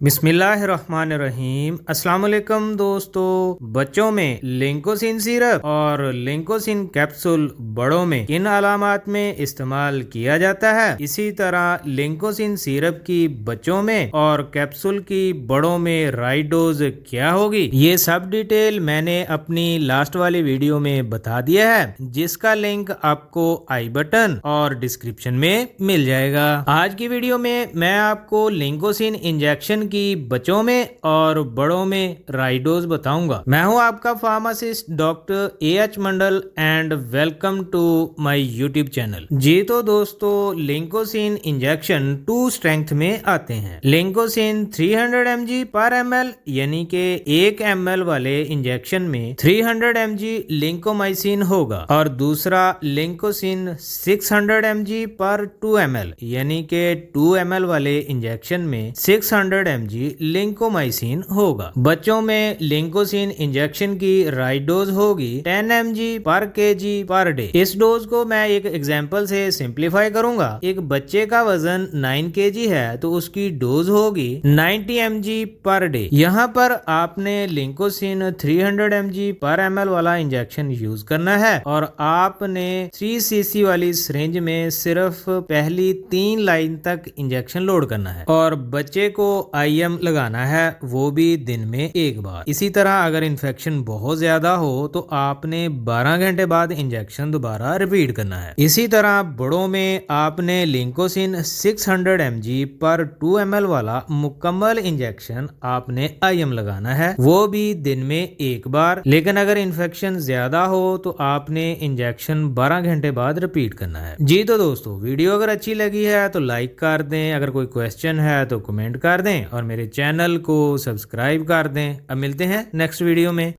बिस्मिल्लाहिर्रहमानिर्रहीम। अस्सलाम वालेकुम दोस्तों, बच्चों में लिंकोसिन सिरप और लिंकोसिन कैप्सूल बड़ों में किन अलामात में इस्तेमाल किया जाता है, इसी तरह लिंकोसिन सिरप की बच्चों में और कैप्सूल की बड़ों में राइट डोज क्या होगी, ये सब डिटेल मैंने अपनी लास्ट वाली वीडियो में बता दिया है, जिसका लिंक आपको आई बटन और डिस्क्रिप्शन में मिल जाएगा। आज की वीडियो में मैं आपको लिंकोसिन इंजेक्शन की बच्चों में और बड़ों में राइट डोज बताऊंगा। मैं हूं आपका pharmacist doctor AH Mandal and welcome to my YouTube channel. जी तो दोस्तों, लिंकोसिन इंजेक्शन 2 स्ट्रेंथ में आते हैं। लिंकोसिन 300 mg पर ml यानी के 1 ml वाले इंजेक्शन में 300 mg लिंकोमाइसिन होगा और दूसरा लिंकोसिन 600 mg पर 2 ml यानी के 2 ml वाले इंजेक्शन में 600 mg लिंकोमाइसिन होगा। बच्चों में लिंकोसिन इंजेक्शन की राइट डोज होगी 10 mg पर kg पर डे। इस डोज को मैं एक एग्जांपल से सिंप्लीफाई करूंगा। एक बच्चे का वजन 9 kg है तो उसकी डोज होगी 90 mg पर डे। यहाँ पर आपने लिंकोसिन 300 mg पर ml वाला इंजेक्शन यूज करना है और आपने 3 cc वाली सिरिंज में सिर्फ पहली 3 लाइन तक इंजेक्शन लोड करना है और बच्चे को IM लगाना है, वो भी दिन में एक बार। इसी तरह अगर इन्फेक्शन बहुत ज्यादा हो तो आपने 12 घंटे बाद इंजेक्शन दोबारा रिपीट करना है। इसी तरह बड़ों में आपने लिंकोसिन 600 mg पर 2 ml वाला मुकम्मल इंजेक्शन आपने IM लगाना है, वो भी दिन में एक बार। लेकिन अगर इन्फेक्शन ज्यादा हो तो आपने इंजेक्शन 12 घंटे बाद रिपीट करना है। जी तो दोस्तों, वीडियो अगर अच्छी लगी है तो लाइक कर दें, अगर कोई क्वेश्चन है तो कमेंट कर दें और मेरे चैनल को सब्सक्राइब कर दें। अब मिलते हैं नेक्स्ट वीडियो में।